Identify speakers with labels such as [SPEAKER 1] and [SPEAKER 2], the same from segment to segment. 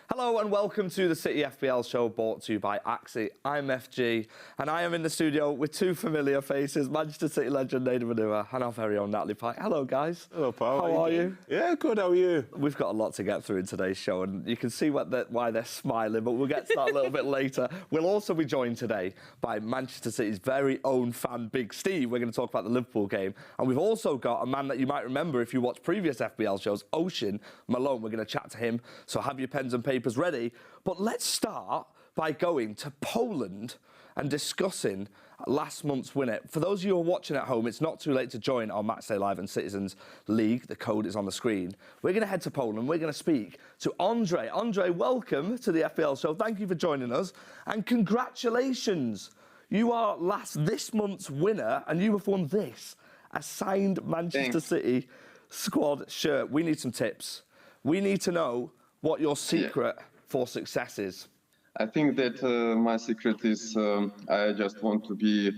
[SPEAKER 1] Hello and welcome to the City FPL Show, brought to you by Axie. I'm FG, and I am in the studio with two familiar faces, Manchester City legend Nedum and our very own Natalie Pike. Hello, guys.
[SPEAKER 2] Hello, pal.
[SPEAKER 1] How are you?
[SPEAKER 2] Yeah, good. How are you?
[SPEAKER 1] We've got a lot to get through in today's show, and you can see why they're smiling, but we'll get to that a little bit later. We'll also be joined today by Manchester City's very own fan, Big Steve. We're going to talk about the Liverpool game. And we've also got a man that you might remember if you watched previous FPL shows, Oisin Mallon. We're going to chat to him, so have your pens and papers ready. But let's start by going to Poland and discussing last month's winner. For those of you who are watching at home, it's not too late to join our Matchday Live and Citizens League. The code is on the screen. We're going to head to Poland. We're going to speak to Andre. Andre, welcome to the FPL Show. Thank you for joining us. And congratulations. You are this month's winner, and you have won this, a signed Manchester City squad shirt. We need some tips. We need to know what your secret for success is.
[SPEAKER 3] I think that my secret is I just want to be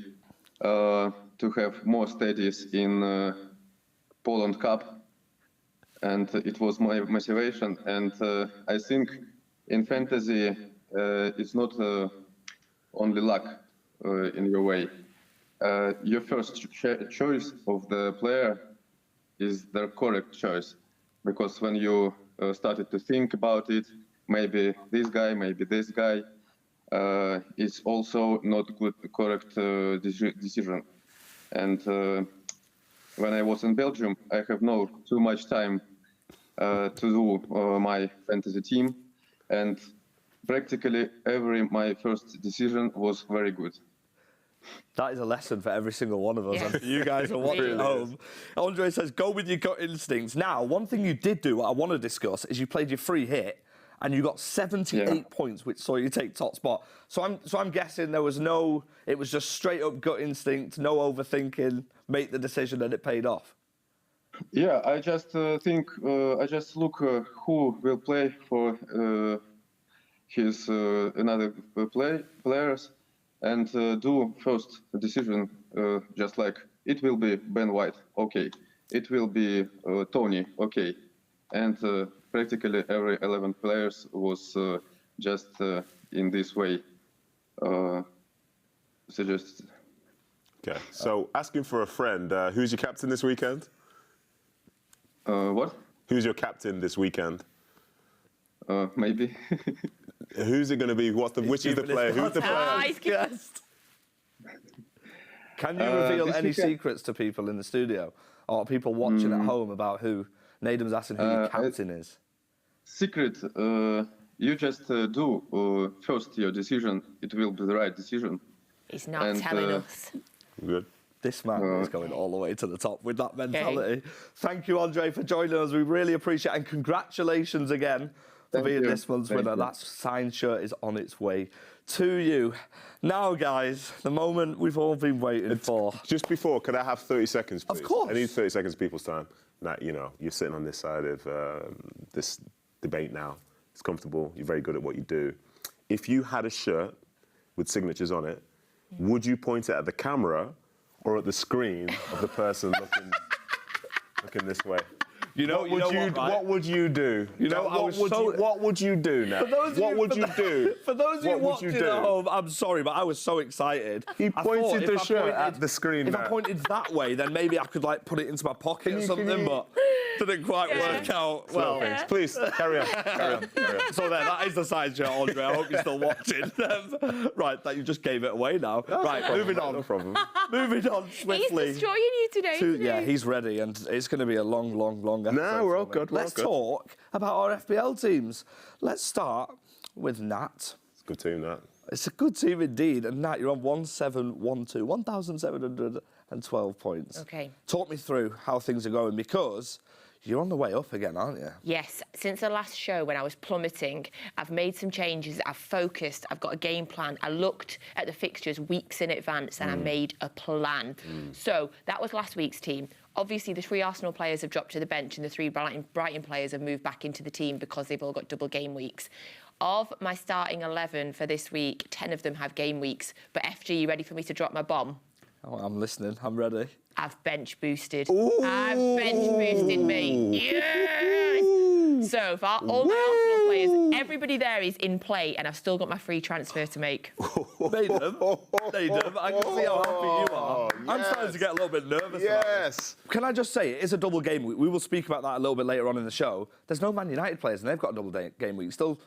[SPEAKER 3] to have more studies in Poland Cup, and it was my motivation. And I think in fantasy it's not only luck in your way. Your first choice of the player is the correct choice, because when you started to think about it, maybe this guy, it's also not good, correct decision. And when I was in Belgium, I have no too much time to do my fantasy team, and practically my first decision was very good.
[SPEAKER 1] That is a lesson for every single one of us. Yeah. You guys are watching at home. Andre says, go with your gut instincts. Now, one thing you did do, what I want to discuss, is you played your free hit, and you got 78 points, which saw you take top spot. So I'm guessing it was just straight up gut instinct, no overthinking, make the decision, and it paid off.
[SPEAKER 3] Yeah, I just I just look who will play for his another players, and do first decision, just like it will be Ben White, okay, it will be Tony, okay, and practically every 11 players was just in this way suggested.
[SPEAKER 2] Okay, so asking for a friend, who's your captain this weekend?
[SPEAKER 3] What?
[SPEAKER 2] Who's your captain this weekend?
[SPEAKER 3] Maybe.
[SPEAKER 2] Who's it going to be? Which is the player? Who's the player?
[SPEAKER 1] Can you reveal any secrets to people in the studio or people watching at home about who Nedum's asking who your captain is?
[SPEAKER 3] Secret, you just do first your decision. It will be the right decision.
[SPEAKER 4] He's not telling us.
[SPEAKER 2] Good.
[SPEAKER 1] This man is going all the way to the top with that mentality. Okay. Thank you, Andre, for joining us. We really appreciate it. And congratulations again for being this month's winner. That signed shirt is on its way to you. Now, guys, the moment we've all been waiting for.
[SPEAKER 2] Just before, could I have 30 seconds, please?
[SPEAKER 1] Of course.
[SPEAKER 2] I need 30 seconds of people's time. Now, you're sitting on this side of this debate now. It's comfortable. You're very good at what you do. If you had a shirt with signatures on it, would you point it at the camera or at the screen of the person looking this way? What would you do? What would you do now? What would you do?
[SPEAKER 1] For those of you watching at home, I'm sorry, but I was so excited.
[SPEAKER 2] He pointed the shirt at the screen.
[SPEAKER 1] If I pointed that way, then maybe I could put it into my pocket or something, but didn't quite work out. Well,
[SPEAKER 2] please carry on.
[SPEAKER 1] So that is the side shirt, Andre. I hope you're still watching. Right, that you just gave it away now. Right, moving on.
[SPEAKER 2] No problem.
[SPEAKER 1] Moving on swiftly.
[SPEAKER 4] He's destroying you today.
[SPEAKER 1] Yeah, he's ready, and it's going to be a long episode.
[SPEAKER 2] No, we're all good.
[SPEAKER 1] Let's talk about our FPL teams. Let's start with Nat.
[SPEAKER 2] It's a good team, Nat.
[SPEAKER 1] It's a good team indeed. And Nat, you're on 1,712 points.
[SPEAKER 4] Okay.
[SPEAKER 1] Talk me through how things are going, because you're on the way up again, aren't you?
[SPEAKER 4] Yes. Since the last show, when I was plummeting, I've made some changes. I've focused. I've got a game plan. I looked at the fixtures weeks in advance and I made a plan. So that was last week's team. Obviously, the 3 Arsenal players have dropped to the bench and the 3 Brighton players have moved back into the team because they've all got double game weeks. Of my starting 11 for this week, 10 of them have game weeks. But FG, you ready for me to drop my bomb?
[SPEAKER 1] Oh, I'm listening. I'm ready.
[SPEAKER 4] I've bench boosted.
[SPEAKER 2] Ooh.
[SPEAKER 4] I've bench boosted, mate. Yes! So for all my Arsenal players, everybody there is in play, and I've still got my free transfer to make.
[SPEAKER 1] Nedum, I can see how happy you are.
[SPEAKER 2] Yes.
[SPEAKER 1] I'm starting to get a little bit nervous about this. Can I just say, it is a double game week. We will speak about that a little bit later on in the show. There's no Man United players, and they've got a double game week. Still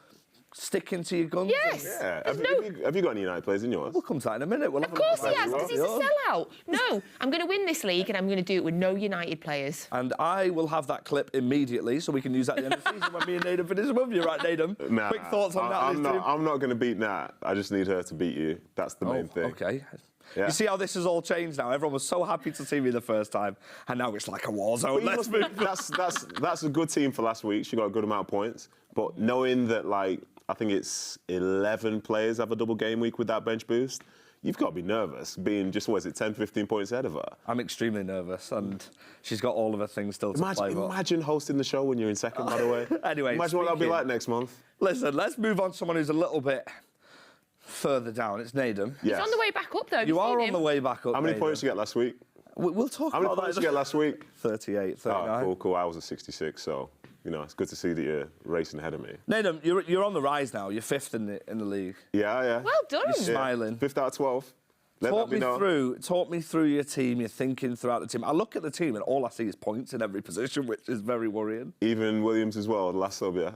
[SPEAKER 1] sticking to your guns.
[SPEAKER 4] Yes.
[SPEAKER 2] Yeah. Have you got any United players in yours?
[SPEAKER 1] We'll come to that in a minute.
[SPEAKER 4] Of course he has, because he's a sellout. No, I'm going to win this league, and I'm going to do it with no United players.
[SPEAKER 1] And I will have that clip immediately, so we can use that at the end of the season when me and Nedum finish above you, right, Nedum?
[SPEAKER 2] Nah,
[SPEAKER 1] Quick thoughts on Natalie's team?
[SPEAKER 2] I'm not going to beat Nat. I just need her to beat you. That's the main thing.
[SPEAKER 1] Okay.
[SPEAKER 2] Yeah.
[SPEAKER 1] You see how this has all changed now? Everyone was so happy to see me the first time, and now it's like a war zone. Let's move.
[SPEAKER 2] That's a good team for last week. She got a good amount of points. But knowing that, like, I think it's 11 players have a double game week with that bench boost, you've got to be nervous, being just, 10, 15 points ahead of her.
[SPEAKER 1] I'm extremely nervous, and she's got all of her things still to play.
[SPEAKER 2] Imagine hosting the show when you're in second, by the way.
[SPEAKER 1] Anyway,
[SPEAKER 2] imagine what that'll be like next month.
[SPEAKER 1] Listen, let's move on to someone who's a little bit further down. It's Nedum.
[SPEAKER 4] He's on the way back up, though.
[SPEAKER 1] You are on the way back up.
[SPEAKER 2] How many points did you get last week?
[SPEAKER 1] We'll talk
[SPEAKER 2] How
[SPEAKER 1] about
[SPEAKER 2] many points did you get last week?
[SPEAKER 1] 38, 39.
[SPEAKER 2] Oh, cool. I was at 66, so, it's good to see that you're racing ahead of me.
[SPEAKER 1] Nedum, you're on the rise now. You're fifth in the league.
[SPEAKER 2] Yeah.
[SPEAKER 4] Well done.
[SPEAKER 1] You're smiling.
[SPEAKER 2] 5th out of 12.
[SPEAKER 1] Talk me through your team, your thinking throughout the team. I look at the team and all I see is points in every position, which is very worrying.
[SPEAKER 2] Even Williams as well, the last sub, yeah.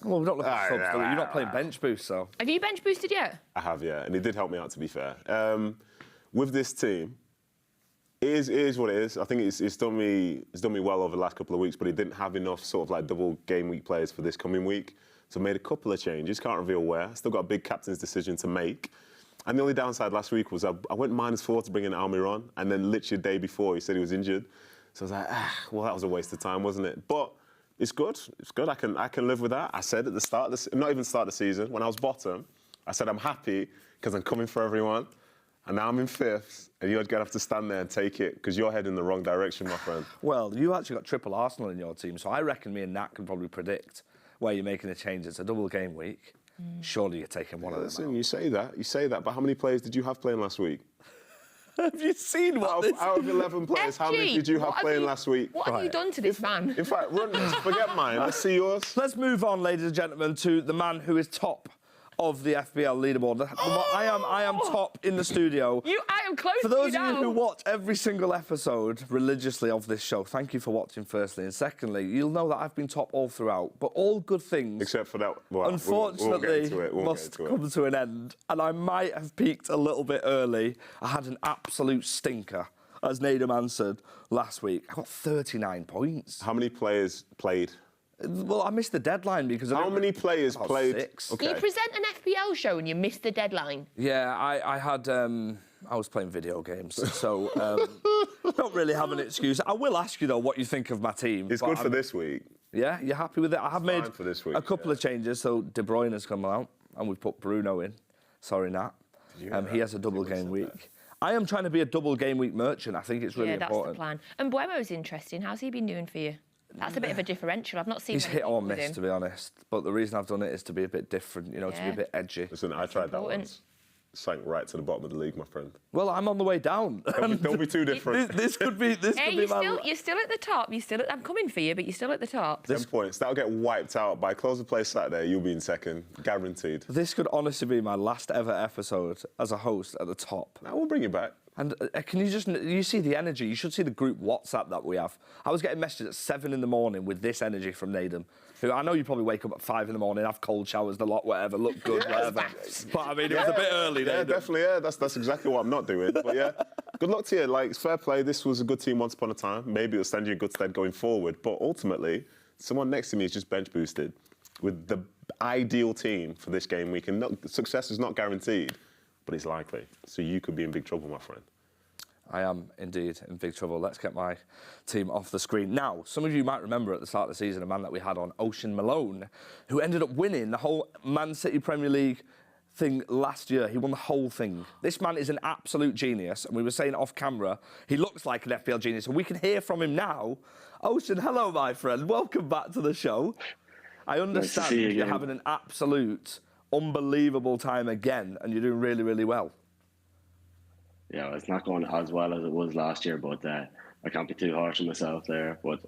[SPEAKER 1] Well, we're not looking at subs, you're not playing bench boost, so.
[SPEAKER 4] Have you bench boosted yet?
[SPEAKER 2] I have, yeah, and it did help me out, to be fair. With this team, it is what it is. I think it's done me well over the last couple of weeks, but it didn't have enough sort of like double game week players for this coming week. So I made a couple of changes, can't reveal where. Still got a big captain's decision to make. And the only downside last week was I went -4 to bring in Almiron, and then literally the day before he said he was injured. So I was like, well, that was a waste of time, wasn't it? But it's good. It's good. I can live with that. I said at the start, not even start of the season, when I was bottom, I said I'm happy because I'm coming for everyone. And now I'm in 5th, and you're going to have to stand there and take it because you're heading the wrong direction, my friend.
[SPEAKER 1] Well, you actually got triple Arsenal in your team, so I reckon me and Nat can probably predict where you're making the change. It's a double game week. Surely you're taking one of them.
[SPEAKER 2] Listen, you say that, but how many players did you have playing last week?
[SPEAKER 1] Have you seen what this...
[SPEAKER 2] Out of 11 players, how many did you have playing last week?
[SPEAKER 4] What have you done to this man?
[SPEAKER 2] In fact, forget mine. Let's see yours.
[SPEAKER 1] Let's move on, ladies and gentlemen, to the man who is top of the FPL leaderboard. I am top in the studio.
[SPEAKER 4] I am close to you.
[SPEAKER 1] For those of you who watch every single episode religiously of this show, thank you for watching firstly. And secondly, you'll know that I've been top all throughout. But all good things,
[SPEAKER 2] except for that, well,
[SPEAKER 1] unfortunately, must come to an end. And I might have peaked a little bit early. I had an absolute stinker, as Nedum answered last week. I got 39 points.
[SPEAKER 2] How many players played?
[SPEAKER 1] Well, I missed the deadline because...
[SPEAKER 2] How many players played?
[SPEAKER 1] 6.
[SPEAKER 2] Okay.
[SPEAKER 4] You present an FPL show and you missed the deadline.
[SPEAKER 1] Yeah, I had... I was playing video games, so don't really have an excuse. I will ask you, though, what you think of my team.
[SPEAKER 2] It's good for this week.
[SPEAKER 1] Yeah, you're happy with it? I have made
[SPEAKER 2] for this week,
[SPEAKER 1] a couple of changes. So De Bruyne has come out, and we've put Bruno in. Sorry, Nat. He has a double game week. I am trying to be a double game week merchant. I think it's really important.
[SPEAKER 4] Yeah, that's the plan. And Buemo's interesting. How's he been doing for you? That's a bit of a differential. I've not seen.
[SPEAKER 1] He's hit or miss, to be honest. But the reason I've done it is to be a bit different, to be a bit edgy.
[SPEAKER 2] Listen, I tried that once. Sank right to the bottom of the league, my friend.
[SPEAKER 1] Well, I'm on the way down.
[SPEAKER 2] Don't be too different.
[SPEAKER 1] This could be.
[SPEAKER 4] You're still at the top. I'm coming for you, but you're still at the top.
[SPEAKER 2] 10 points. That'll get wiped out by close of play Saturday. You'll be in second, guaranteed.
[SPEAKER 1] This could honestly be my last ever episode as a host at the top.
[SPEAKER 2] I will bring you back.
[SPEAKER 1] And can you see the energy? You should see the group WhatsApp that we have. I was getting messages at 7 in the morning with this energy from Nedum, who I know you probably wake up at 5 in the morning, have cold showers, the lot, whatever, look good, whatever. But I mean, it was a bit early.
[SPEAKER 2] Yeah, definitely. Yeah, that's exactly what I'm not doing. But yeah, good luck to you. Like, it's fair play. This was a good team once upon a time. Maybe it'll stand you in good stead going forward. But ultimately, someone next to me is just bench boosted with the ideal team for this game week. And success is not guaranteed, but it's likely. So you could be in big trouble, my friend.
[SPEAKER 1] I am indeed in big trouble. Let's get my team off the screen. Now, some of you might remember at the start of the season a man that we had on, Oisin Mallon, who ended up winning the whole Man City Premier League thing last year. He won the whole thing. This man is an absolute genius, and we were saying off camera, he looks like an FPL genius, and we can hear from him now. Oisin, hello, my friend. Welcome back to the show. I understand
[SPEAKER 5] see you
[SPEAKER 1] you're
[SPEAKER 5] again.
[SPEAKER 1] having an absolute unbelievable time again, and you're doing really, really well.
[SPEAKER 5] Yeah, it's not going as well as it was last year, but I can't be too harsh on myself there. But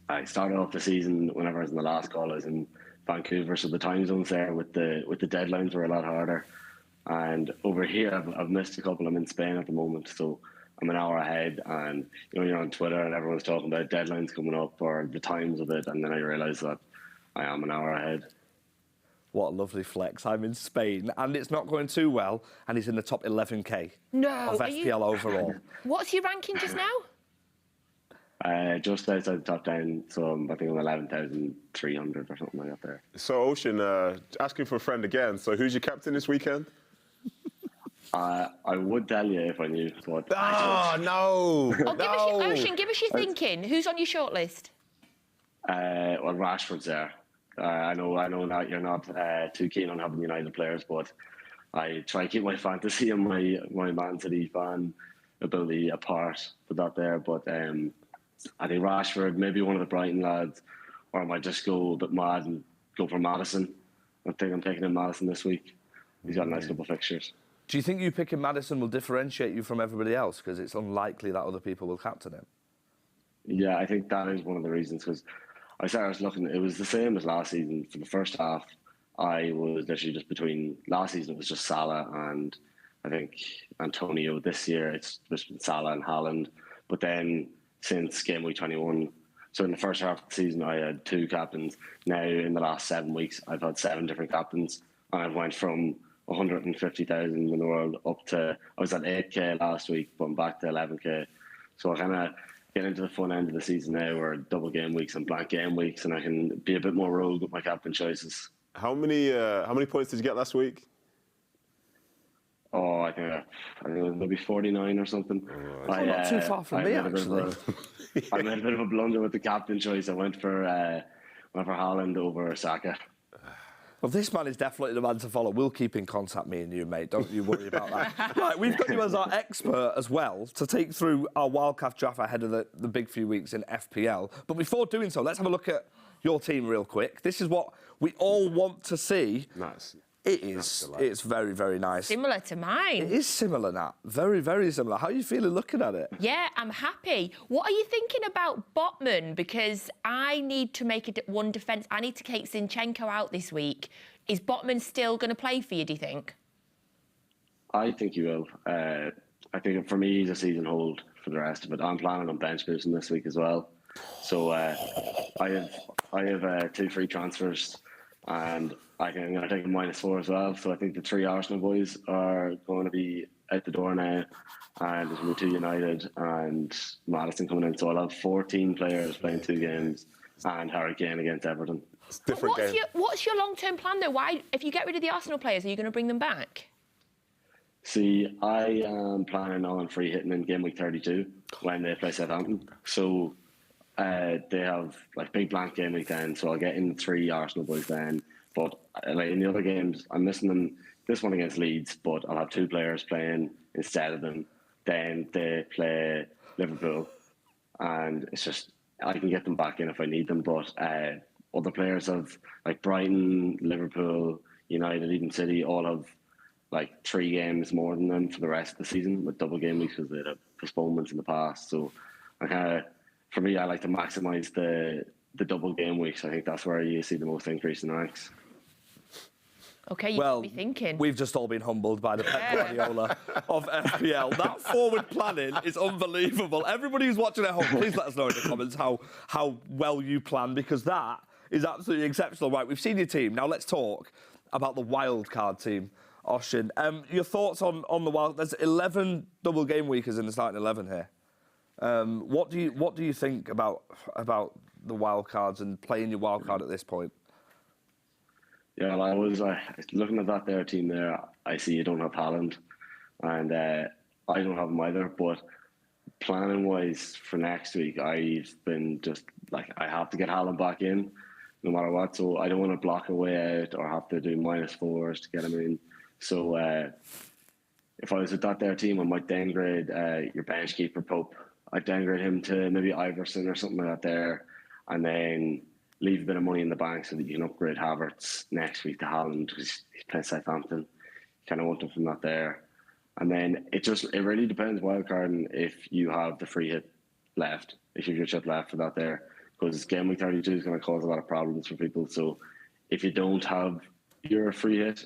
[SPEAKER 5] I started off the season whenever I was in the last call. I was in Vancouver, so the time zones there with the deadlines were a lot harder. And over here, I've missed a couple. I'm in Spain at the moment, so I'm an hour ahead. And you're on Twitter and everyone's talking about deadlines coming up or the times of it, and then I realise that I am an hour ahead.
[SPEAKER 1] What a lovely flex. I'm in Spain, and it's not going too well, and he's in the top 11k of FPL overall.
[SPEAKER 4] What's your ranking just now?
[SPEAKER 5] Just outside the top 10, so I think I'm 11,300 or something like that there.
[SPEAKER 2] So, Oisin, asking for a friend again. So, who's your captain this weekend?
[SPEAKER 5] I would tell you if I knew, but
[SPEAKER 2] Oh, no.
[SPEAKER 4] Oisin, give us your thinking. Who's on your shortlist?
[SPEAKER 5] well, Rashford's there. I know that you're not too keen on having United players, but I try to keep my fantasy and my Man City fan ability apart for that there. But I think Rashford, maybe one of the Brighton lads, or I might just go a bit mad and go for Maddison. I think I'm taking in Maddison this week. He's got a nice couple of fixtures.
[SPEAKER 1] Do you think you picking Maddison will differentiate you from everybody else? Because it's unlikely that other people will captain him.
[SPEAKER 5] Yeah, I think that is one of the reasons, because I started looking, it was the same as last season. For the first half, I was literally just between, last season it was just Salah and I think Antonio. This year it's just been Salah and Haaland. But then since Gameweek 21, so in the first half of the season I had 2 captains. Now in the last 7 weeks I've had 7 different captains, and I've went from 150,000 in the world up to, I was at 8k last week, but I'm back to 11k. So I kind of get into the fun end of the season now, where double game weeks and blank game weeks, and I can be a bit more rogue with my captain choices.
[SPEAKER 2] How many points did you get last week?
[SPEAKER 5] Oh, I think it was maybe 49 or something.
[SPEAKER 1] Not too far from me, actually.
[SPEAKER 5] I made a bit of a blunder with the captain choice. I went for Haaland over Saka.
[SPEAKER 1] Well, this man is definitely the man to follow. We'll keep in contact, me and you, mate. Don't you worry about that. Right, we've got you as our expert as well to take through our Wildcard draft ahead of the big few weeks in FPL. But before doing so, let's have a look at your team real quick. This is what we all want to see.
[SPEAKER 2] Nice.
[SPEAKER 1] It's very, very nice.
[SPEAKER 4] Similar to mine.
[SPEAKER 1] It is similar, Nat. Very, very similar. How are you feeling looking at it?
[SPEAKER 4] Yeah, I'm happy. What are you thinking about Botman? Because I need to make one defence. I need to take Zinchenko out this week. Is Botman still going to play for you, do you think?
[SPEAKER 5] I think you will. I think for me, he's a season hold for the rest of it. I'm planning on bench boosting this week as well. So I have 2 free transfers, and I'm going to take a -4 as well. So I think the 3 Arsenal boys are going to be out the door now, and there's going to be 2 United and Maddison coming in. So I'll have 14 players playing 2 games, and Harry Kane against Everton.
[SPEAKER 2] It's a different game.
[SPEAKER 4] What's your long-term plan, though? Why, if you get rid of the Arsenal players, are you going to bring them back?
[SPEAKER 5] See, I am planning on free hitting in game week 32 when they play Southampton. So they have like big blank game week then, so I'll get in 3 Arsenal boys then. But like in the other games, I'm missing them. This one against Leeds, but I'll have 2 players playing instead of them. Then they play Liverpool, and it's just I can get them back in if I need them. But other players have like Brighton, Liverpool, United, even City, all have like 3 games more than them for the rest of the season with double game weeks because they had postponements in the past. So I kind of, for me, I like to maximise the double game weeks. I think that's where you see the most increase in ranks.
[SPEAKER 4] Okay, you
[SPEAKER 1] Well,
[SPEAKER 4] should be thinking.
[SPEAKER 1] we've just all been humbled by the Pep Guardiola of FPL. That forward planning is unbelievable. Everybody who's watching at home, please let us know in the comments how well you plan, because that is absolutely exceptional. Right, we've seen your team. Now let's talk about the wildcard team, Oisin. Your thoughts on the wild? There's 11 double game weekers in the starting 11 here. What do you think about the wildcards and playing your wildcard at this point?
[SPEAKER 5] Yeah, well, I was looking at that there team there. I see you don't have Haaland, and I don't have him either. But planning wise for next week, I've been just like I have to get Haaland back in, no matter what. So I don't want to block a way out or have to do -4s to get him in. So if I was with that there team, I might downgrade your bench keeper Pope. I'd downgrade him to maybe Iverson or something like that there, and then leave a bit of money in the bank so that you can upgrade Havertz next week to Haaland, because he's playing Southampton. You kind of want him from that there. And then it really depends, wildcarding, if you have the free hit left, if you have your chip left for that there, because game week 32 is going to cause a lot of problems for people. So if you don't have your free hit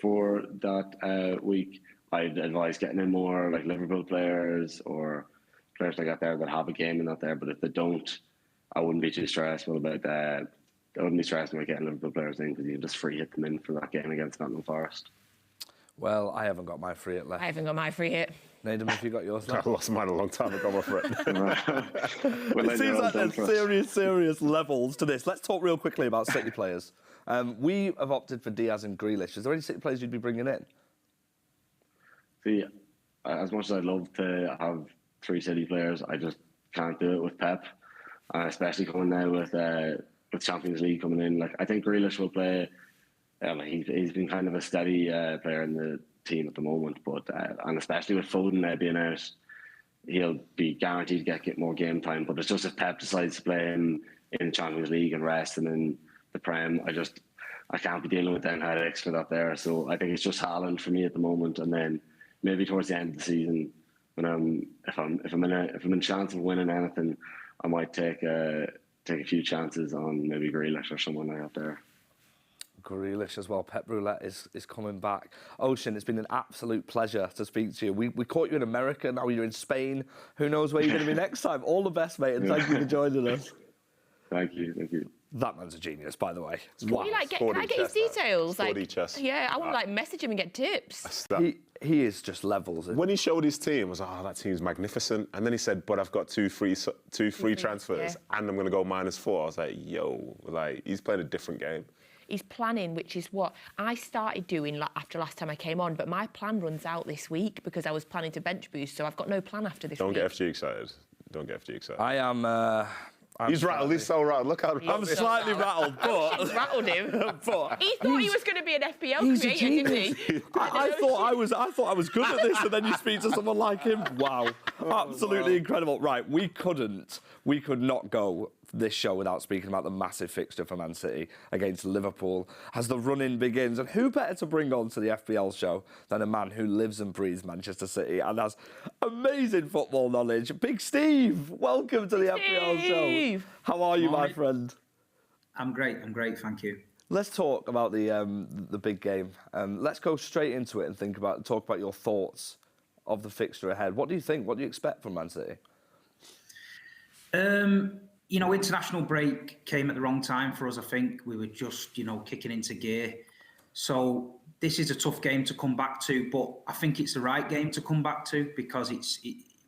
[SPEAKER 5] for that week, I'd advise getting in more like Liverpool players or players like that there that have a game in that there. But if they don't, I wouldn't be too stressful about that. I wouldn't be stressed about getting Liverpool players in, because you can just free hit them in for that game against Nottingham Forest.
[SPEAKER 1] Well, I haven't got my free hit left.
[SPEAKER 4] I haven't got my free hit.
[SPEAKER 1] Nedum, have you got yours left?
[SPEAKER 2] I lost mine a long time ago, my friend.
[SPEAKER 1] It seems like there's serious levels to this. Let's talk real quickly about City players. We have opted for Diaz and Grealish. Is there any City players you'd be bringing in?
[SPEAKER 5] See, as much as I'd love to have 3 City players, I just can't do it with Pep, especially coming now with Champions League coming in. Like, I think Grealish will play. He's been kind of a steady player in the team at the moment, but and especially with Foden being out, he'll be guaranteed to get more game time. But it's just if Pep decides to play him in Champions League and rest and in the Prem, I can't be dealing with them headaches for that there. So I think it's just Haaland for me at the moment, and then maybe towards the end of the season, when if I'm in chance of winning anything, I might take a few chances on maybe Grealish or someone like that there.
[SPEAKER 1] Grealish as well. Pep Roulette is coming back. Oisin, it's been an absolute pleasure to speak to you. We caught you in America, now you're in Spain. Who knows where you're going to be next time? All the best, mate, and thank you for joining us.
[SPEAKER 5] Thank you.
[SPEAKER 1] That man's a genius, by the way.
[SPEAKER 4] Wow. Can I get his details?
[SPEAKER 2] Chess.
[SPEAKER 4] Yeah, I want to message him and get tips.
[SPEAKER 1] He is just levels.
[SPEAKER 2] When he showed his team, I was like, oh, that team's magnificent. And then he said, but I've got two free transfers, and I'm going to go -4. I was like, yo, he's playing a different game.
[SPEAKER 4] He's planning, which is what I started doing after last time I came on, but my plan runs out this week because I was planning to bench boost, so I've got no plan after this week.
[SPEAKER 2] Don't get FG excited.
[SPEAKER 1] I am...
[SPEAKER 2] He's rattled. He's so rattled. Look how
[SPEAKER 1] I'm slightly rattled, but...
[SPEAKER 4] He's rattled him.
[SPEAKER 1] But
[SPEAKER 4] he thought he was going to be an FPL creator, didn't he?
[SPEAKER 1] I thought I was good at this, and then you speak to someone like him. Wow. Absolutely incredible. Right, we could not go this show without speaking about the massive fixture for Man City against Liverpool as the run-in begins. And who better to bring on to the FPL show than a man who lives and breathes Manchester City and has amazing football knowledge. Big Steve, welcome to the FPL show. How are you, my friend?
[SPEAKER 6] I'm great, thank you.
[SPEAKER 1] Let's talk about the big game. Let's go straight into it and talk about your thoughts of the fixture ahead. What do you think? What do you expect from Man City?
[SPEAKER 6] International break came at the wrong time for us, I think. We were just, kicking into gear. So this is a tough game to come back to, but I think it's the right game to come back to because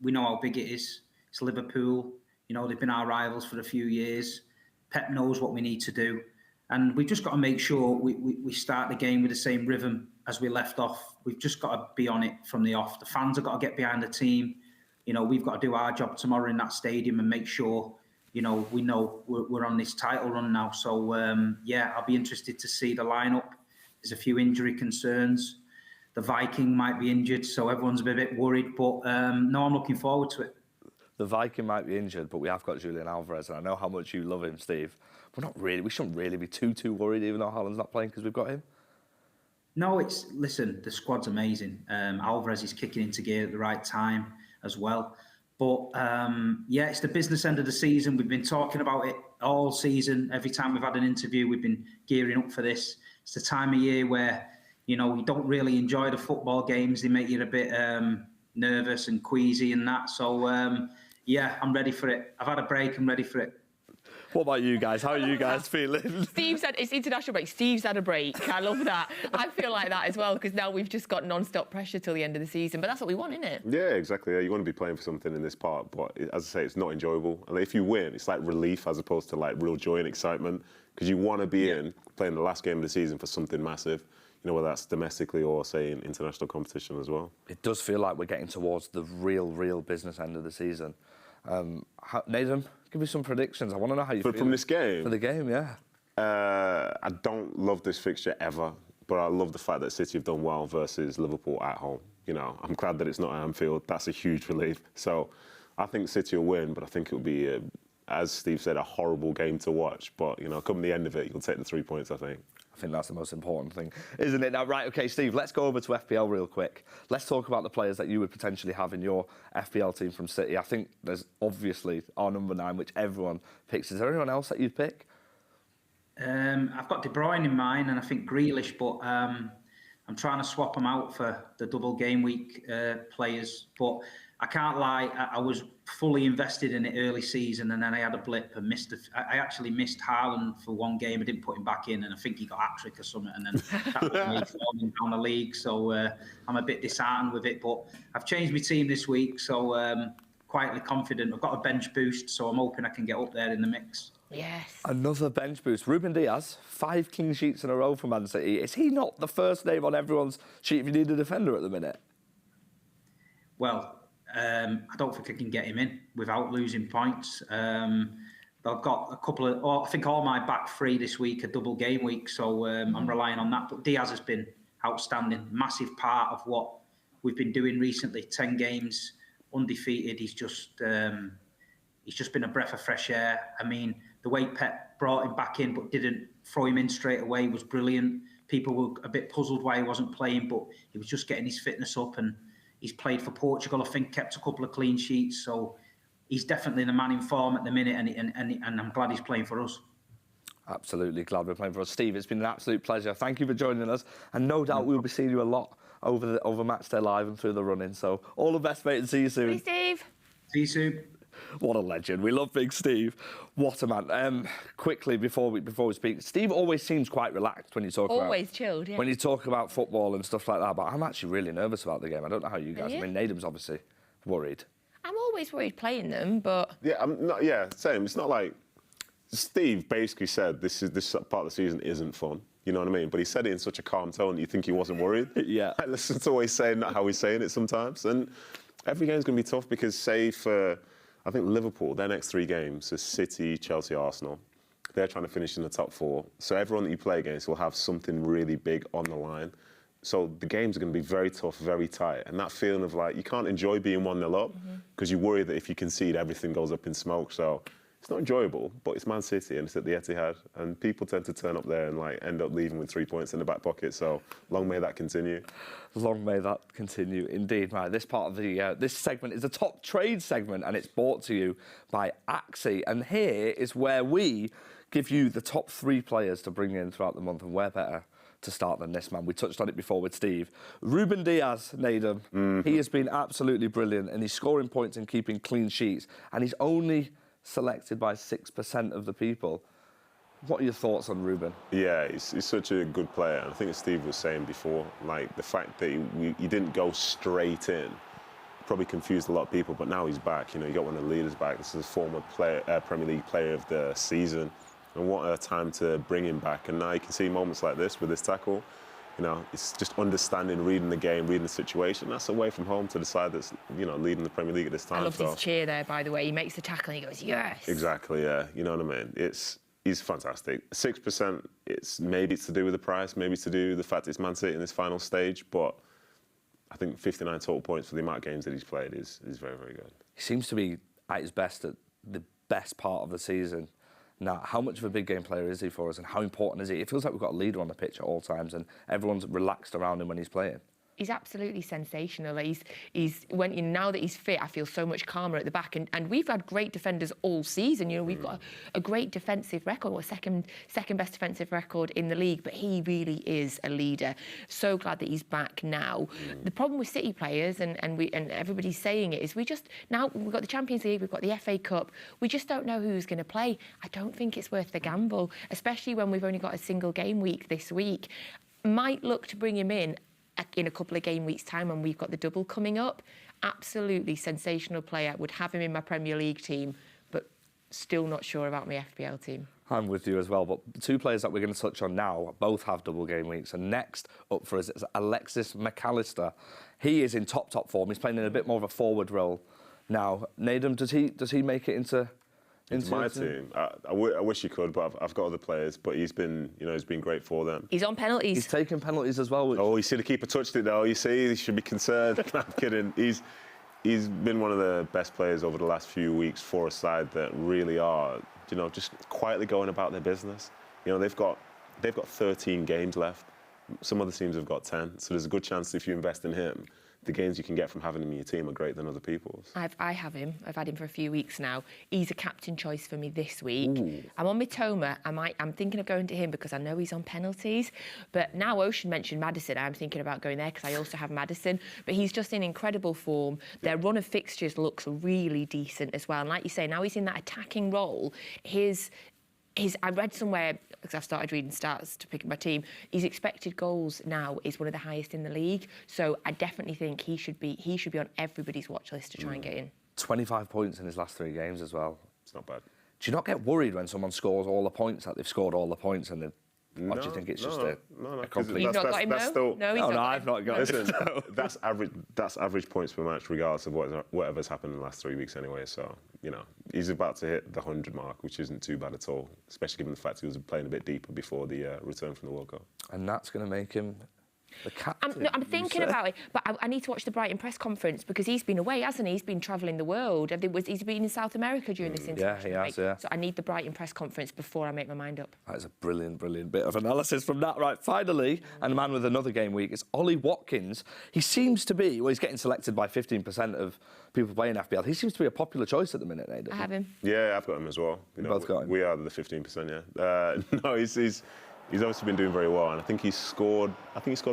[SPEAKER 6] we know how big it is. It's Liverpool. They've been our rivals for a few years. Pep knows what we need to do. And we've just got to make sure we start the game with the same rhythm as we left off. We've just got to be on it from the off. The fans have got to get behind the team. We've got to do our job tomorrow in that stadium and make sure we know we're on this title run now. So, I'll be interested to see the lineup. There's a few injury concerns. The Viking might be injured, so everyone's a bit worried. But, no, I'm looking forward to it.
[SPEAKER 1] The Viking might be injured, but we have got Julian Alvarez, and I know how much you love him, Steve. We're not really. We shouldn't really be too worried, even though Haaland's not playing because we've got him.
[SPEAKER 6] No, listen, the squad's amazing. Alvarez is kicking into gear at the right time as well. But, it's the business end of the season. We've been talking about it all season. Every time we've had an interview, we've been gearing up for this. It's the time of year where, you don't really enjoy the football games. They make you a bit nervous and queasy and that. So, I'm ready for it. I've had a break. I'm ready for it.
[SPEAKER 1] What about you guys? How are you guys feeling?
[SPEAKER 4] Steve said it's international break. Steve's had a break. I love that. I feel like that as well because now we've just got non-stop pressure till the end of the season. But that's what we want, isn't it?
[SPEAKER 2] Yeah, exactly. Yeah, you want to be playing for something in this part, but as I say, it's not enjoyable. And if you win, it's like relief as opposed to like real joy and excitement because you want to be in playing the last game of the season for something massive. Whether that's domestically or, say, in international competition as well.
[SPEAKER 1] It does feel like we're getting towards the real business end of the season. Nedum, give me some predictions. I want to know how you feel.
[SPEAKER 2] From this game?
[SPEAKER 1] For the game, yeah.
[SPEAKER 2] I don't love this fixture ever, but I love the fact that City have done well versus Liverpool at home. I'm glad that it's not at Anfield. That's a huge relief. So I think City will win, but I think it'll be as Steve said, a horrible game to watch. But, you know, come the end of it, you'll take the 3 points, I think.
[SPEAKER 1] I think that's the most important thing, isn't it? Now, right, OK, Steve, let's go over to FPL real quick. Let's talk about the players that you would potentially have in your FPL team from City. I think there's obviously our number 9, which everyone picks. Is there anyone else that you'd pick?
[SPEAKER 6] I've got De Bruyne in mind, and I think Grealish, but I'm trying to swap them out for the double game week players. But I can't lie, I was fully invested in it early season, and then I had a blip and I actually missed Haaland for one game. I didn't put him back in, and I think he got a hat-trick or something, and then that was me falling down the league. So I'm a bit disheartened with it, but I've changed my team this week, so quietly confident. I've got a bench boost, so I'm hoping I can get up there in the mix.
[SPEAKER 4] Yes.
[SPEAKER 1] Another bench boost. Ruben Diaz, 5 clean sheets in a row for Man City. Is he not the first name on everyone's sheet if you need a defender at the minute?
[SPEAKER 6] Well, I don't think I can get him in without losing points. I've got a couple of, I think all my back 3 this week are double game week, so I'm relying on that. But Diaz has been outstanding, massive part of what we've been doing recently. 10 games, undefeated. He's just been a breath of fresh air. I mean, the way Pep brought him back in but didn't throw him in straight away was brilliant. People were a bit puzzled why he wasn't playing, but he was just getting his fitness up, and he's played for Portugal, I think, kept a couple of clean sheets. So he's definitely the man in form at the minute, and I'm glad he's playing for us.
[SPEAKER 1] Absolutely glad we're playing for us. Steve, it's been an absolute pleasure. Thank you for joining us, and no doubt we'll be seeing you a lot over Matchday Live and through the running. So all the best, mate, and see you soon.
[SPEAKER 4] Hey, Steve.
[SPEAKER 6] See you soon.
[SPEAKER 1] What a legend. We love Big Steve. What a man. Quickly, before we speak, Steve always seems quite relaxed when you talk
[SPEAKER 4] Always chilled, yeah.
[SPEAKER 1] When you talk about football and stuff like that, but I'm actually really nervous about the game. I don't know how you guys... I mean, Nedum's obviously worried.
[SPEAKER 4] I'm always worried playing them, but...
[SPEAKER 2] Yeah, I'm not. Yeah, same. It's not like... Steve basically said this part of the season isn't fun. You know what I mean? But he said it in such a calm tone that you think he wasn't worried.
[SPEAKER 1] Yeah.
[SPEAKER 2] I listen to always saying that how he's saying it sometimes. And every game's going to be tough because, say, for... I think Liverpool, their next 3 games are City, Chelsea, Arsenal. They're trying to finish in the top 4. So everyone that you play against will have something really big on the line. So the games are going to be very tough, very tight. And that feeling of like, you can't enjoy being 1-0 up because you worry that if you concede, everything goes up in smoke. So it's not enjoyable, but it's Man City and it's at the Etihad. And people tend to turn up there and like end up leaving with 3 points in the back pocket. So long may that continue.
[SPEAKER 1] Long may that continue, indeed, mate. This part of the this segment is a top trade segment, and it's brought to you by Axie. And here is where we give you the top 3 players to bring in throughout the month, and where better to start than this man. We touched on it before with Steve. Ruben Diaz, Nedum, he has been absolutely brilliant, and he's scoring points and keeping clean sheets, and he's only selected by 6% of the people. What are your thoughts on Ruben?
[SPEAKER 2] Yeah, he's such a good player. I think as Steve was saying before, like the fact that he didn't go straight in probably confused a lot of people, but now he's back. You know, you got one of the leaders back. This is a former Premier League player of the season. And what a time to bring him back. And now you can see moments like this with this tackle. You know, it's just understanding, reading the game, reading the situation. That's away from home to the side that's, you know, leading the Premier League at this time.
[SPEAKER 4] I love his cheer there, by the way. He makes the tackle and he goes, yes.
[SPEAKER 2] Exactly, yeah. You know what I mean? He's fantastic. 6%, maybe it's to do with the price, maybe it's to do with the fact it's Man City in this final stage, but I think 59 total points for the amount of games that he's played is very, very good.
[SPEAKER 1] He seems to be at his best at the best part of the season. Now, how much of a big game player is he for us, and how important is he? It feels like we've got a leader on the pitch at all times, and everyone's relaxed around him when he's playing.
[SPEAKER 4] He's absolutely sensational. Now that he's fit, I feel so much calmer at the back. And we've had great defenders all season. You know, we've got a great defensive record, or second best defensive record in the league. But he really is a leader. So glad that he's back now. The problem with City players, and everybody's saying it, is we've got the Champions League, we've got the FA Cup. We just don't know who's going to play. I don't think it's worth the gamble, especially when we've only got a single game week this week. Might look to bring him in a couple of game weeks' time when we've got the double coming up. Absolutely sensational player. Would have him in my Premier League team, but still not sure about my FPL team.
[SPEAKER 1] I'm with you as well, but the 2 players that we're going to touch on now both have double game weeks. And next up for us is Alexis McAllister. He is in top form. He's playing in a bit more of a forward role now. Nedum, does he make it into
[SPEAKER 2] my team? I wish he could, but I've got other players. But he's been great for them.
[SPEAKER 4] He's on penalties.
[SPEAKER 1] He's taking penalties as well.
[SPEAKER 2] Oh, you see the keeper touched it though. You see, he should be concerned. I'm kidding. he's been one of the best players over the last few weeks for a side that really are, just quietly going about their business. They've got 13 games left. Some other teams have got 10. So there's a good chance if you invest in him, the gains you can get from having him in your team are greater than other people's.
[SPEAKER 4] I have him. I've had him for a few weeks now. He's a captain choice for me this week.
[SPEAKER 2] Ooh.
[SPEAKER 4] I'm on Mitoma. I'm thinking of going to him because I know he's on penalties. But now Oisin mentioned Maddison, I'm thinking about going there because I also have Maddison. But he's just in incredible form. Their run of fixtures looks really decent as well. And like you say, now he's in that attacking role. I read somewhere, because I've started reading stats to pick up my team, his expected goals now is one of the highest in the league. So I definitely think he should be on everybody's watch list to try and get in.
[SPEAKER 1] 25 points in his last 3 games as well.
[SPEAKER 2] It's not bad.
[SPEAKER 1] Do you not get worried when someone scores all the points, that they've scored all the points, and
[SPEAKER 2] No,
[SPEAKER 1] or do you think it's just
[SPEAKER 2] no,
[SPEAKER 1] a complete...
[SPEAKER 4] You've not got him, no?
[SPEAKER 1] I've not got him.
[SPEAKER 2] Listen, that's average points per match, regardless of whatever's happened in the last 3 weeks anyway. So, he's about to hit the 100 mark, which isn't too bad at all, especially given the fact he was playing a bit deeper before the return from the World Cup.
[SPEAKER 1] And that's going to make him the captain.
[SPEAKER 4] I'm thinking about it, but I need to watch the Brighton press conference because he's been away, hasn't he? He's been travelling the world. He's been in South America during this international
[SPEAKER 1] he has,
[SPEAKER 4] break.
[SPEAKER 1] yeah.
[SPEAKER 4] So I need the Brighton press conference before I make my mind up.
[SPEAKER 1] That is a brilliant, brilliant bit of analysis from that. Right, finally, and a man with another game week, is Ollie Watkins. He seems to be, he's getting selected by 15% of people playing FPL. He seems to be a popular choice at the minute, Nedum.
[SPEAKER 4] I have him.
[SPEAKER 2] Yeah, I've got him as well.
[SPEAKER 1] Both got him.
[SPEAKER 2] We are the 15%, yeah. No, he's obviously been doing very well, and I think he scored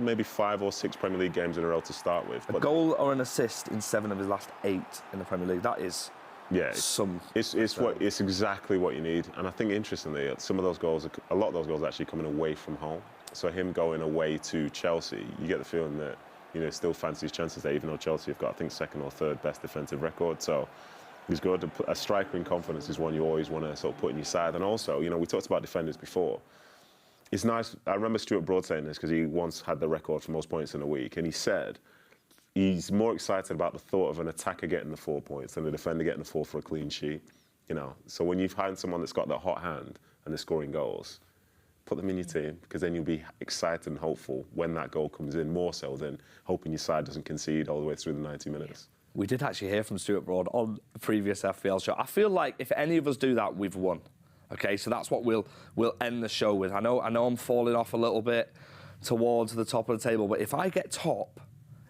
[SPEAKER 2] maybe 5 or 6 Premier League games in a row to start with.
[SPEAKER 1] A goal or an assist in 7 of his last 8 in the Premier League. That is
[SPEAKER 2] it's exactly what you need. And I think interestingly, a lot of those goals are actually coming away from home. So him going away to Chelsea, you get the feeling that still fancies chances there, even though Chelsea have got, I think, 2nd or 3rd best defensive record. So he's good. A striker in confidence is one you always want to sort of put in your side. And also, we talked about defenders before. It's nice. I remember Stuart Broad saying this because he once had the record for most points in a week, and he said he's more excited about the thought of an attacker getting the 4 points than a defender getting the 4 for a clean sheet. So when you've had someone that's got that hot hand and they're scoring goals, put them in your team, because then you'll be excited and hopeful when that goal comes in, more so than hoping your side doesn't concede all the way through the 90 minutes.
[SPEAKER 1] We did actually hear from Stuart Broad on the previous FPL show. I feel like if any of us do that, we've won. Okay, so that's what we'll end the show with. I know I'm falling off a little bit towards the top of the table, but if I get top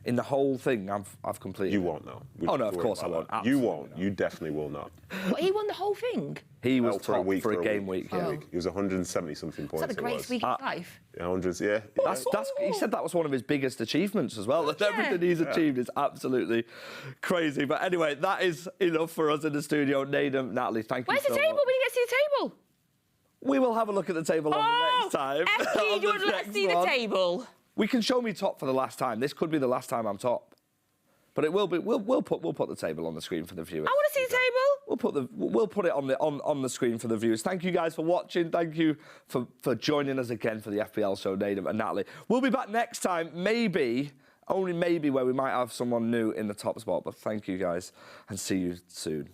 [SPEAKER 1] in the whole thing, I've completed.
[SPEAKER 2] You won't, though.
[SPEAKER 1] Oh no, of course I won't.
[SPEAKER 2] You won't. Not. You definitely will not.
[SPEAKER 4] What, he won the whole thing?
[SPEAKER 1] He was top for a game week.
[SPEAKER 2] Yeah. He was 170 something points.
[SPEAKER 4] Is that the greatest week of his life?
[SPEAKER 2] 100s, yeah.
[SPEAKER 1] He said that was one of his biggest achievements as well. Everything he's achieved is absolutely crazy. But anyway, that is enough for us in the studio. Nedum, Natalie, thank you
[SPEAKER 4] Where's
[SPEAKER 1] so
[SPEAKER 4] the table?
[SPEAKER 1] much.
[SPEAKER 4] We didn't get to see the table.
[SPEAKER 1] We will have a look at the table on the next time.
[SPEAKER 4] FP, you would like to see the table.
[SPEAKER 1] We can show me top for the last time. This could be the last time I'm top. But it will be. We'll put the table on the screen for the viewers.
[SPEAKER 4] I want to see the table.
[SPEAKER 1] We'll put it on the screen for the viewers. Thank you guys for watching. Thank you for joining us again for the FPL show, Nedum and Natalie. We'll be back next time, maybe, only maybe, where we might have someone new in the top spot. But thank you guys, and see you soon.